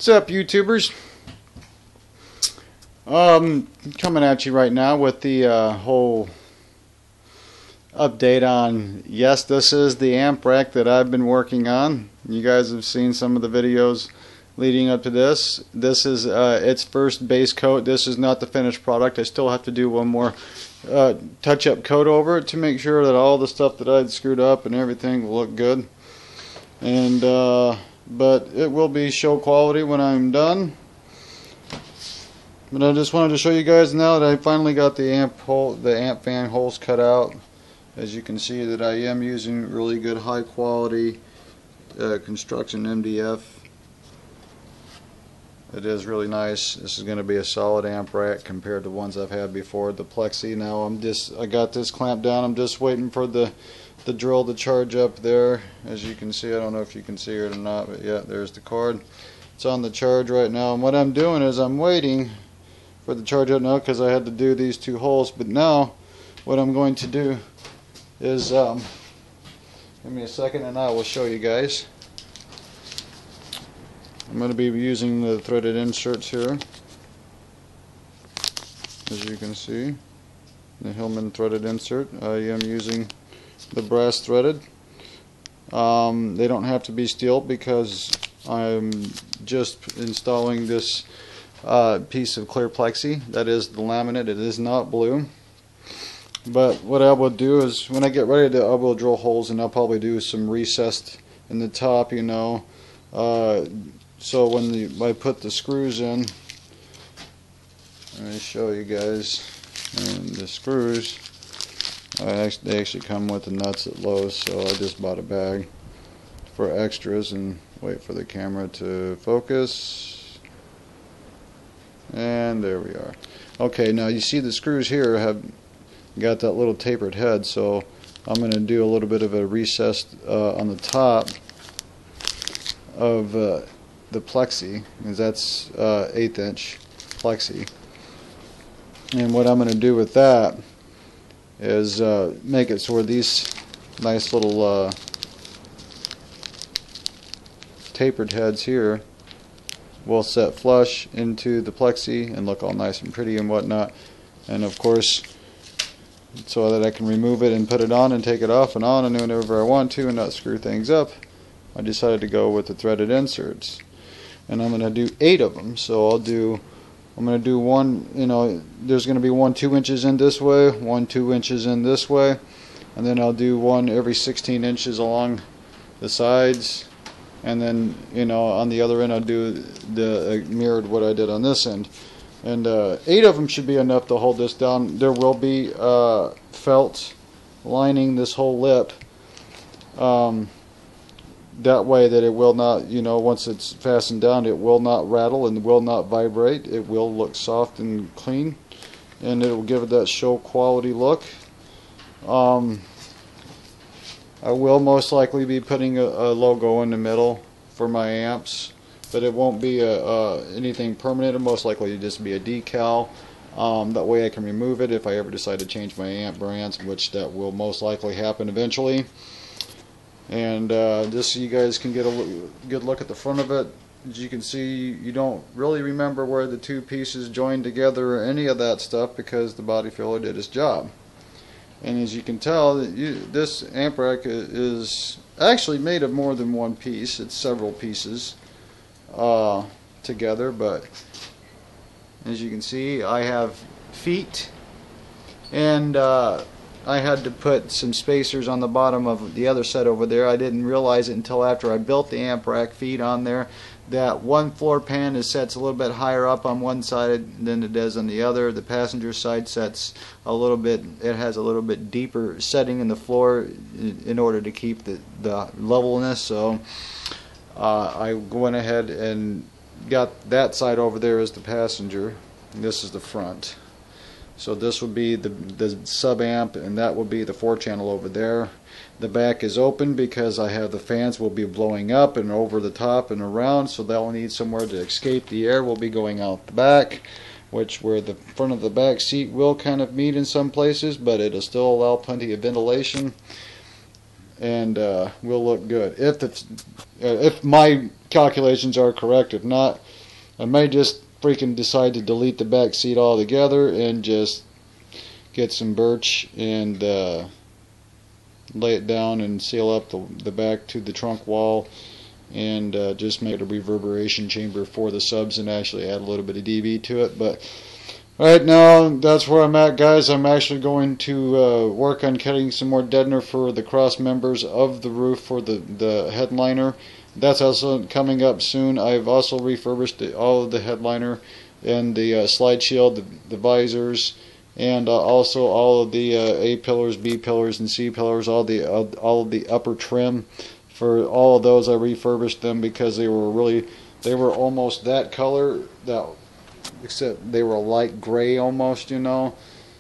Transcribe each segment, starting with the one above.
What's up, YouTubers? Coming at you right now with the whole update on, yes, this is the amprack that I've been working on. You guys have seen some of the videos leading up to this. This is its first base coat. This is not the finished product. I still have to do one more touch-up coat over it to make sure that all the stuff that I'd screwed up and everything will look good. And but it will be show quality when I'm done. But I just wanted to show you guys now that I finally got the amp fan holes cut out. As you can see that I am using really good high quality construction MDF. It is really nice. This is going to be a solid amp rack compared to ones I've had before. The plexi, now I got this clamped down. I'm just waiting for the drill to charge up there. As you can see, I don't know if you can see it or not, but yeah, there's the cord. It's on the charge right now, and what I'm doing is I'm waiting for the charge up now because I had to do these two holes. But now what I'm going to do is give me a second and I will show you guys. I'm going to be using the threaded inserts here, as you can see, the Hillman threaded insert. I am using the brass threaded. They don't have to be steel because I'm just installing this piece of clear plexi. That is the laminate. It is not blue. But what I will do is when I get ready I will drill holes, and I'll probably do some recessed in the top, you know, so when I put the screws in, let me show you guys. And the screws, they actually come with the nuts at Lowe's, so I just bought a bag for extras. And wait for the camera to focus. And there we are. Okay, now you see the screws here have got that little tapered head, so I'm going to do a little bit of a recess on the top of the plexi, because that's 1/8 inch plexi. And what I'm going to do with that is make it so where these nice little tapered heads here will set flush into the plexi and look all nice and pretty and whatnot. And of course, so that I can remove it and put it on and take it off and on and do whatever I want to and not screw things up, I decided to go with the threaded inserts. And I'm going to do 8 of them. So I'm going to do one, you know, there's going to be one 2 inches in this way, one 2 inches in this way, and then I'll do one every 16 inches along the sides, and then, you know, on the other end I'll do the mirrored what I did on this end. And 8 of them should be enough to hold this down. There will be felt lining this whole lip, that way that it will not, you know, once it's fastened down, it will not rattle and will not vibrate. It will look soft and clean, and it will give it that show quality look. I will most likely be putting a logo in the middle for my amps, but it won't be anything permanent. It'll most likely just be a decal. That way I can remove it if I ever decide to change my amp brands, which that will most likely happen eventually. And just so you guys can get a good look at the front of it. As you can see, you don't really remember where the two pieces joined together or any of that stuff because the body filler did its job. And as you can tell, this amp rack is actually made of more than one piece. It's several pieces together, but as you can see, I have feet, and I had to put some spacers on the bottom of the other set over there. I didn't realize it until after I built the amp rack feet on there that one floor pan sets a little bit higher up on one side than it does on the other. The passenger side sets a little bit, it has a little bit deeper setting in the floor in order to keep the levelness. So I went ahead and got that side over there as the passenger, and this is the front. So this would be the sub amp, and that will be the 4-channel over there. The back is open because I have the fans will be blowing up and over the top and around, so they'll need somewhere to escape. The air will be going out the back, which where the front of the back seat will kind of meet in some places, but it'll still allow plenty of ventilation. and we'll look good if my calculations are correct. If not, I may just freaking decide to delete the back seat altogether and just get some birch and lay it down and seal up the back to the trunk wall, and just make it a reverberation chamber for the subs and actually add a little bit of dB to it. But right now, that's where I'm at, guys. I'm actually going to work on cutting some more deadener for the cross members of the roof for the headliner. That's also coming up soon. I've also refurbished all of the headliner and the slide shield, the visors, and also all of the A pillars, B pillars, and C pillars, all of the upper trim. For all of those, I refurbished them because they were almost that color, except they were light gray almost, you know.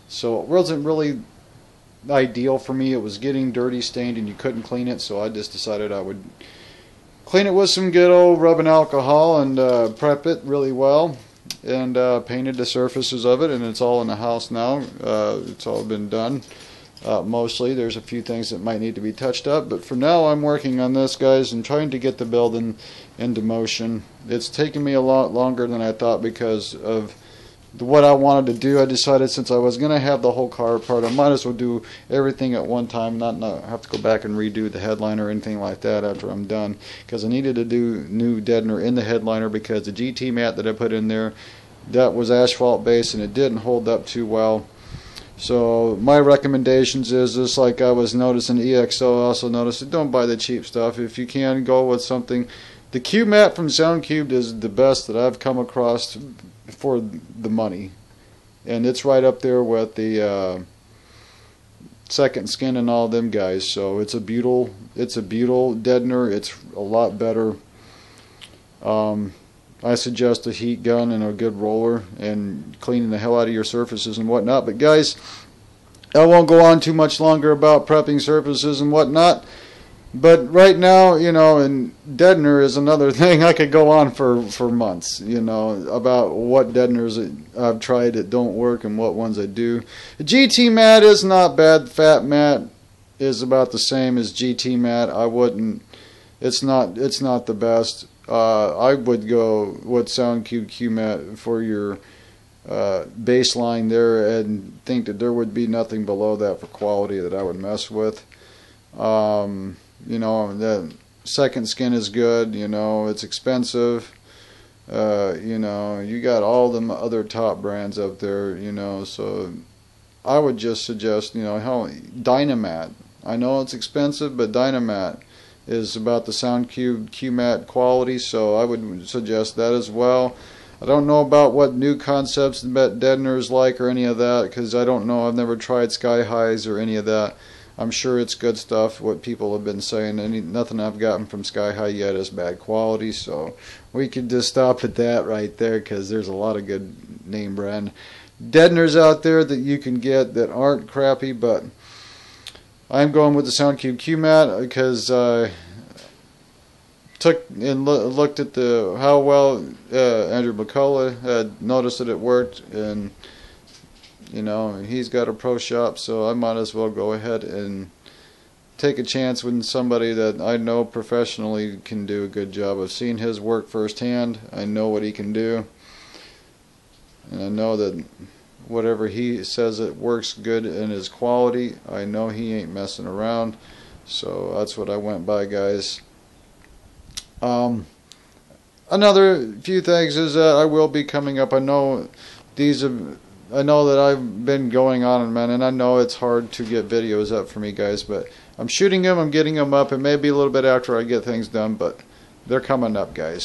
So it wasn't really ideal for me. It was getting dirty, stained, and you couldn't clean it. So I just decided I would clean it with some good old rubbing alcohol and prep it really well, and painted the surfaces of it, and it's all in the house now. It's all been done. Mostly there's a few things that might need to be touched up, but for now I'm working on this, guys, and trying to get the building into motion. It's taken me a lot longer than I thought because of what I wanted to do. I decided since I was going to have the whole car apart, I might as well do everything at one time, not have to go back and redo the headliner or anything like that after I'm done, because I needed to do new deadener in the headliner because the GT mat that I put in there, that was asphalt based and it didn't hold up too well. So my recommendations is, just like I was noticing, EXO also noticed, don't buy the cheap stuff. If you can, go with something. The Q mat from SoundCubed is the best that I've come across for the money, and it's right up there with the Second Skin and all them guys. So it's a butyl deadener. It's a lot better. I suggest a heat gun and a good roller and cleaning the hell out of your surfaces and whatnot. But guys, I won't go on too much longer about prepping surfaces and whatnot. But right now, you know, and deadener is another thing I could go on for months, you know, about what deadeners I've tried that don't work and what ones I do. The GT mat is not bad. Fat mat is about the same as GT mat. I wouldn't. It's not the best. I would go with SoundCubed Q-Mat for your baseline there, and think that there would be nothing below that for quality that I would mess with. You know, the Second Skin is good. You know, it's expensive. You know, you got all them other top brands up there. You know, so I would just suggest, you know, hell, Dynamat. I know it's expensive, but Dynamat is about the SoundCubed Q-Mat quality, so I would suggest that as well. I don't know about what new concepts deadener is like or any of that, because I don't know. I've never tried Sky Highs or any of that. I'm sure it's good stuff, what people have been saying. Nothing I've gotten from Sky High yet is bad quality, so we could just stop at that right there, because there's a lot of good name brand deadeners out there that you can get that aren't crappy. But I'm going with the SoundCubed Q-Mat because I took and looked at how well Andrew McCullough had noticed that it worked, and you know, he's got a pro shop, so I might as well go ahead and take a chance with somebody that I know professionally can do a good job. I've seen his work firsthand. I know what he can do, and I know that whatever he says it works good in his quality, I know he ain't messing around. So that's what I went by, guys. Another few things is that I will be coming up. I know that I've been going on, man, and I know it's hard to get videos up for me, guys, but I'm shooting them, I'm getting them up. It may be a little bit after I get things done, but they're coming up, guys.